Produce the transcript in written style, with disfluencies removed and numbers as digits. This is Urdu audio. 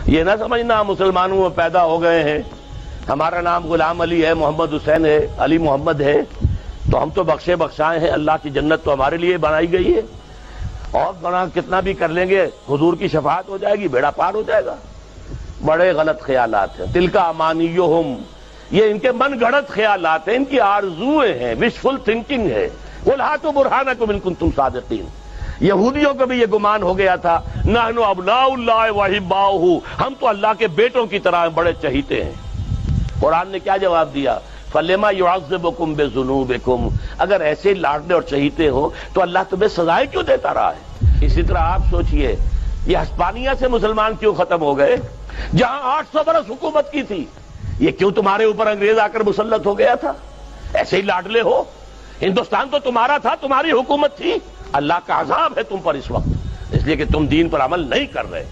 یہ نہ سمجھنا ہم مسلمانوں میں پیدا ہو گئے ہیں، ہمارا نام غلام علی ہے، محمد حسین ہے، علی محمد ہے، تو ہم تو بخشے بخشائے ہیں، اللہ کی جنت تو ہمارے لیے بنائی گئی ہے، اور گناہ کتنا بھی کر لیں گے حضور کی شفاعت ہو جائے گی، بیڑا پار ہو جائے گا۔ بڑے غلط خیالات ہیں، تلک امانیہم، یہ ان کے من گھڑت خیالات ہیں، ان کی آرزویں ہیں، وشفل تھنکنگ ہے۔ قل ہاتوا برہانکم ان کنتم صادقین۔ یہودیوں کو بھی یہ گمان ہو گیا تھا، نحن ابناء اللہ واحباؤہ، ہم تو اللہ کے بیٹوں کی طرح بڑے چہیتے ہیں۔ قرآن نے کیا جواب دیا؟ فَلِمَا يُعَذِّبُكُم بِذُنُوبِكُم، اگر ایسے لاڈلے اور چہیتے ہو تو اللہ تمہیں سزائیں کیوں دیتا رہا ہے؟ اسی طرح آپ سوچئے، یہ ہسپانیہ سے مسلمان کیوں ختم ہو گئے جہاں 800 برس حکومت کی تھی؟ یہ کیوں تمہارے اوپر انگریز آ کر مسلط ہو گیا تھا؟ ایسے ہی لاڈلے ہو، ہندوستان تو تمہارا تھا، تمہاری حکومت تھی، اللہ کا عذاب ہے تم پر اس وقت، اس لیے کہ تم دین پر عمل نہیں کر رہے۔